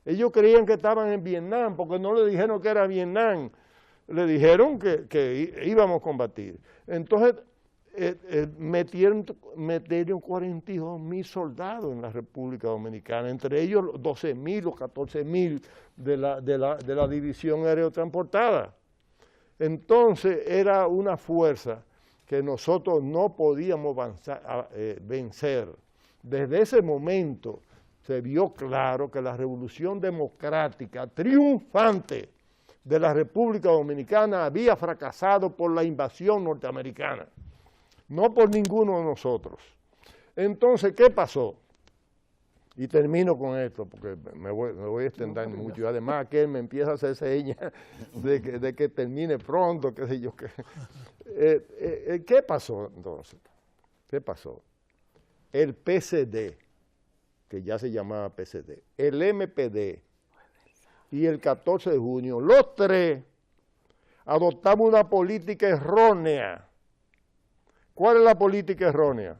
Ellos creían que estaban en Vietnam porque no le dijeron que era Vietnam. Le dijeron que íbamos a combatir. Entonces, metieron 42.000 soldados en la República Dominicana, entre ellos 12.000 o 14.000 de la división aerotransportada. Entonces era una fuerza que nosotros no podíamos vencer. Desde ese momento se vio claro que la revolución democrática triunfante de la República Dominicana había fracasado por la invasión norteamericana, no por ninguno de nosotros. Entonces, ¿qué pasó? Y termino con esto, porque me voy a extender mucho. Y además, que él me empieza a hacer señas de que termine pronto, qué sé yo. ¿Qué pasó entonces? ¿Qué pasó? El PCD, que ya se llamaba PCD, el MPD y el 14 de junio, los tres adoptamos una política errónea. ¿Cuál es la política errónea?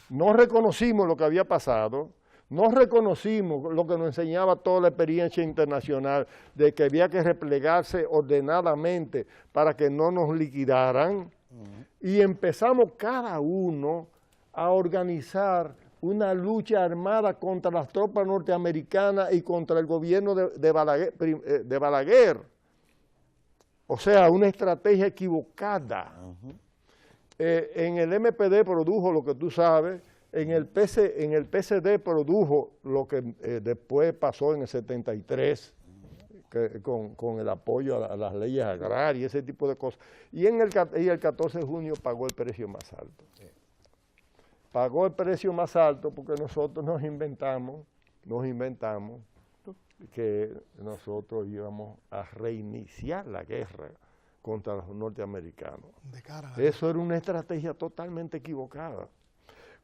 No reconocimos lo que había pasado, no reconocimos lo que nos enseñaba toda la experiencia internacional de que había que replegarse ordenadamente para que no nos liquidaran, y empezamos cada uno a organizar una lucha armada contra las tropas norteamericanas y contra el gobierno de Balaguer. O sea, una estrategia equivocada. En el MPD produjo lo que tú sabes, en el PCD produjo lo que después pasó en el 73, con el apoyo a las leyes agrarias, ese tipo de cosas. Y el 14 de junio pagó el precio más alto. Pagó el precio más alto porque nosotros nos inventamos que nosotros íbamos a reiniciar la guerra contra los norteamericanos. Eso era una estrategia totalmente equivocada.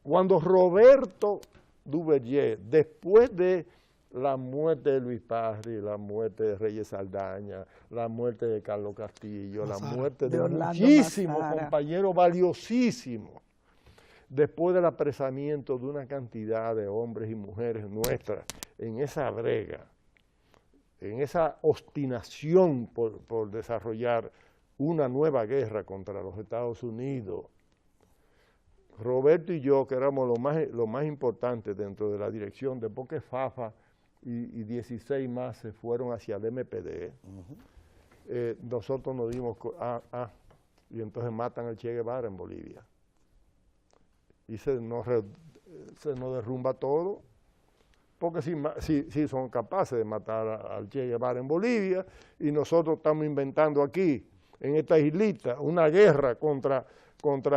Cuando Roberto Duverger, después de la muerte de Luis Parry, la muerte de Reyes Saldaña, la muerte de Carlos Castillo, la muerte de muchísimos compañeros valiosísimos, después del apresamiento de una cantidad de hombres y mujeres nuestras en esa brega, en esa obstinación por desarrollar una nueva guerra contra los Estados Unidos, Roberto y yo, que éramos lo más importante dentro de la dirección, después que Fafa y 16 más se fueron hacia el MPD, nosotros nos dimos, y entonces matan al Che Guevara en Bolivia. Y se nos derrumba todo, porque si son capaces de matar al Che Guevara en Bolivia, y nosotros estamos inventando aquí, en esta islita, una guerra contra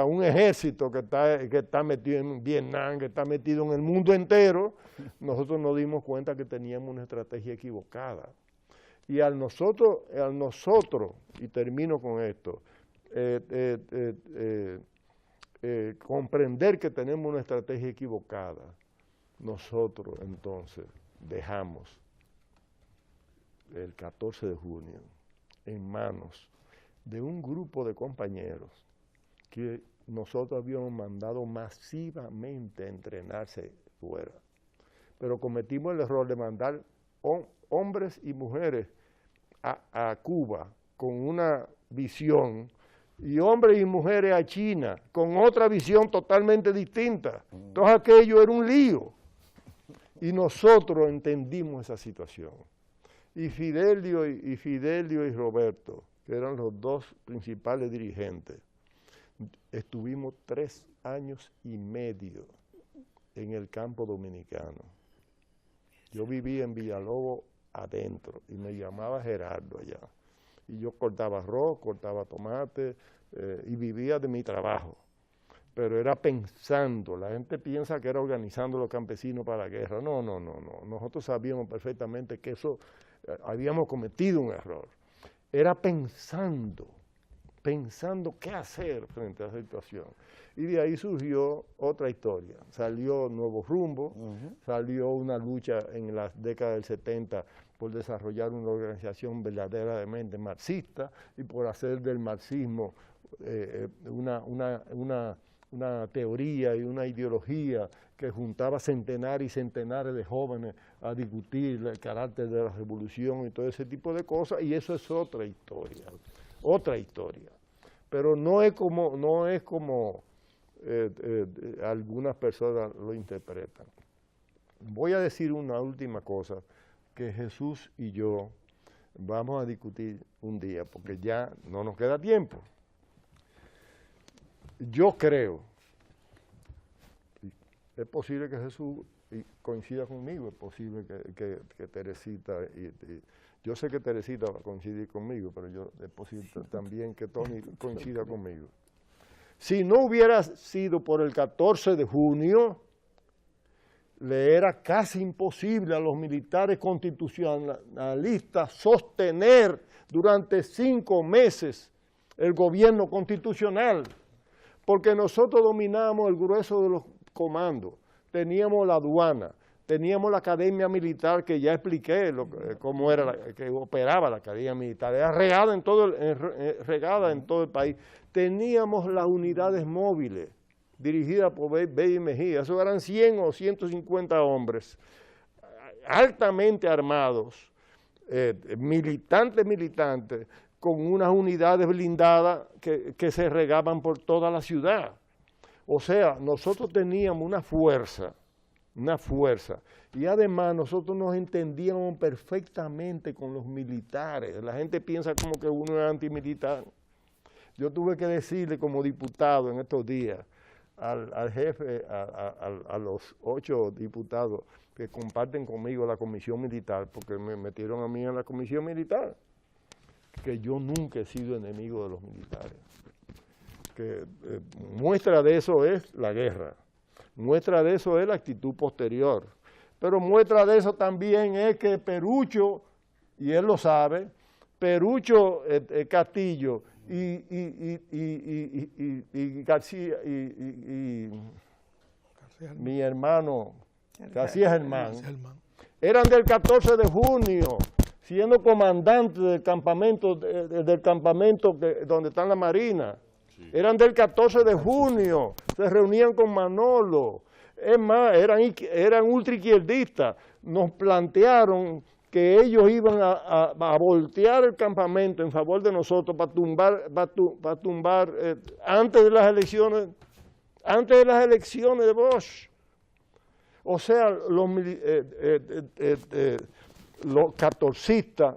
un ejército que está metido en Vietnam, que está metido en el mundo entero, nosotros nos dimos cuenta que teníamos una estrategia equivocada. Y al nosotros, y termino con esto, comprender que tenemos una estrategia equivocada, nosotros entonces dejamos el 14 de junio en manos de un grupo de compañeros que nosotros habíamos mandado masivamente a entrenarse fuera. Pero cometimos el error de mandar hombres y mujeres a Cuba con una visión y hombres y mujeres a China con otra visión totalmente distinta. Entonces aquello era un lío. Y nosotros entendimos esa situación. Y Fidelio y Roberto, que eran los dos principales dirigentes, estuvimos 3 años y medio en el campo dominicano. Yo vivía en Villalobos adentro y me llamaba Gerardo allá. Y yo cortaba arroz, cortaba tomate y vivía de mi trabajo. Pero era pensando, la gente piensa que era organizando a los campesinos para la guerra. No. Nosotros sabíamos perfectamente que eso habíamos cometido un error. Era pensando qué hacer frente a esa situación. Y de ahí surgió otra historia. Salió Nuevo Rumbo, salió una lucha en las décadas del 70 por desarrollar una organización verdaderamente marxista y por hacer del marxismo una teoría y una ideología que juntaba centenares y centenares de jóvenes a discutir el carácter de la revolución y todo ese tipo de cosas, y eso es otra historia. Pero no es como algunas personas lo interpretan. Voy a decir una última cosa que Jesús y yo vamos a discutir un día, porque ya no nos queda tiempo. Yo creo, es posible que Jesús coincida conmigo, es posible que Teresita, yo sé que Teresita va a coincidir conmigo, pero es posible también que Tony coincida conmigo. Si no hubiera sido por el 14 de junio, le era casi imposible a los militares constitucionalistas sostener durante 5 meses el gobierno constitucional, porque nosotros dominábamos el grueso de los comandos, teníamos la aduana, teníamos la academia militar, que ya expliqué cómo era que operaba la academia militar, era regada en todo el país. Teníamos las unidades móviles, dirigidas por Bey y Mejía, eso eran 100 o 150 hombres, altamente armados, militantes, con unas unidades blindadas que se regaban por toda la ciudad. O sea, nosotros teníamos una fuerza, y además nosotros nos entendíamos perfectamente con los militares. La gente piensa como que uno es antimilitar. Yo tuve que decirle como diputado en estos días al jefe, a los 8 diputados que comparten conmigo la comisión militar, porque me metieron a mí en la comisión militar, que yo nunca he sido enemigo de los militares. Que muestra de eso es la guerra, muestra de eso es la actitud posterior, pero muestra de eso también es que Perucho, y él lo sabe, Perucho Castillo y García y mi hermano García Germán eran del 14 de junio, siendo comandantes del campamento donde está la Marina. Eran del 14 de junio, se reunían con Manolo, es más, eran ultraizquierdistas. Nos plantearon que ellos iban a voltear el campamento en favor de nosotros para tumbar antes de las elecciones de Bosch. O sea, los catorcistas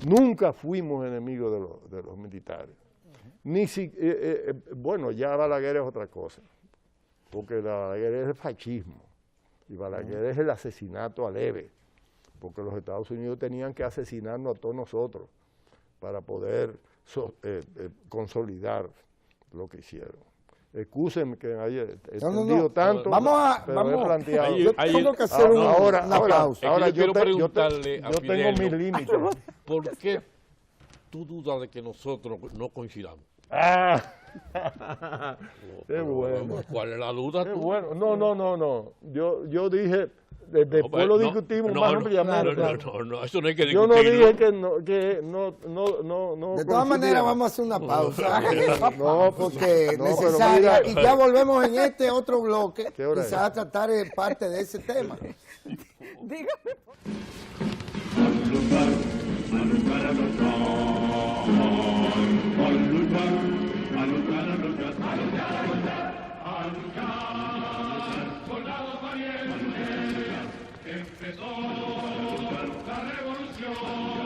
nunca fuimos enemigos de los militares. Bueno, ya Balaguer es otra cosa, porque Balaguer es el fascismo y Balaguer es el asesinato a leve, porque los Estados Unidos tenían que asesinarnos a todos nosotros para poder consolidar lo que hicieron. Excúsenme que haya extendido tanto, pero he planteado. Yo tengo que hacer una pausa. Ahora yo tengo mis límites. ¿Por qué tú dudas de que nosotros no coincidamos? Qué bueno. ¿Cuál es la duda? Qué bueno. No. Yo dije, después lo discutimos más ampliamente. No, eso no hay que discutirlo. Yo no dije que no. De todas maneras, vamos a hacer una pausa. No, porque es no, necesaria. pero Y ya volvemos en este otro bloque, ¿Qué hora quizás a tratar parte de ese tema. Dígame. A luchar a los soldados valientes, empezó la revolución.